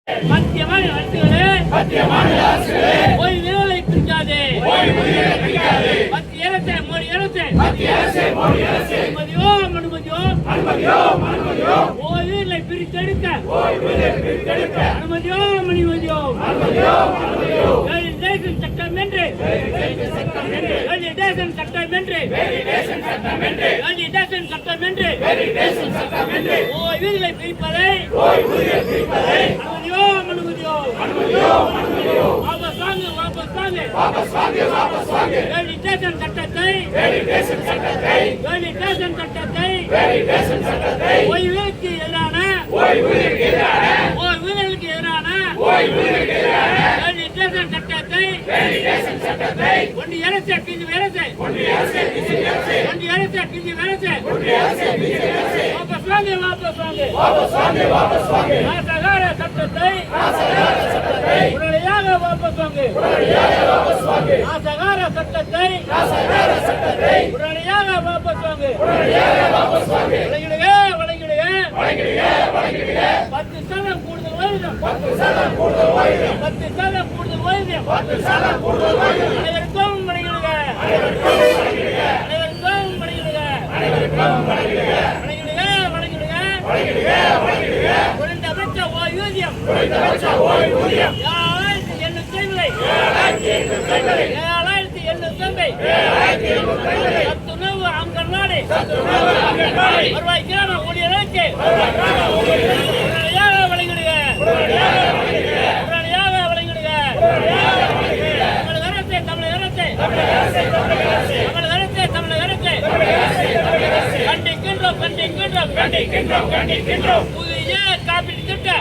மத்திய மாநில அரசுகளே ஓய்வுகளை பிடிக்காதே மத்திய அரசே மோடி அரசே அனுமதியோ ஓய்வுகளை பிரித்தெடுக்க அனுமதியோ வேலிடேஷன் சட்டம் என்று ஓய்வுகளை பிரிப்பதை அனுமதியோ வாபஸ் வாங்கு வேலிடேஷன் சட்டத்தை ஓய்வுகளுக்கு எதிரான வேலிடேஷன் சட்டத்தை ஒன்றிய அரசு பிரிவு அரசு வாபஸ் வாங்கு நாசகார சட்டத்தை உடனடியாக வாபஸ் வாங்கு நாசகார சட்டத்தை உடனடியாக வாபஸ் வாங்கு வழங்கிடுக 10% கூடுதல் ஓய்வூதியம் அனைவருக்கும் வழங்கிடுக குறைந்தபட்ச ஓய்வூதியம் 7,850 சத்துணவு அங்கன்வாடி வருவாய்க்கான ஊழியர்களுக்கு உடனடியாக வழங்கிடுக தமிழக அரசே கண்டிக்கின்றோம் புதிய காப்பீட்டு திட்டத்தை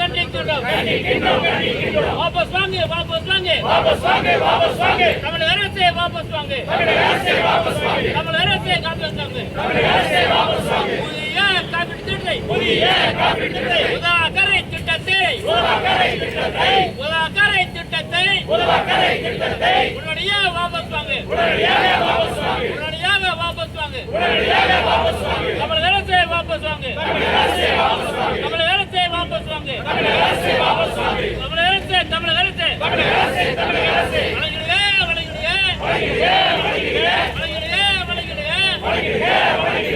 கண்டிக்கின்றோம் வாபஸ் வாங்கு தமிழக அரசே வாபஸ் வாங்கு புதிய காப்பீட்டு திட்டத்தை உதாகரை திட்டத்தை உடனடியாக வாபஸ் வாங்கு தமிழக அரசே வாபஸ் வாங்கு வழங்கிடுக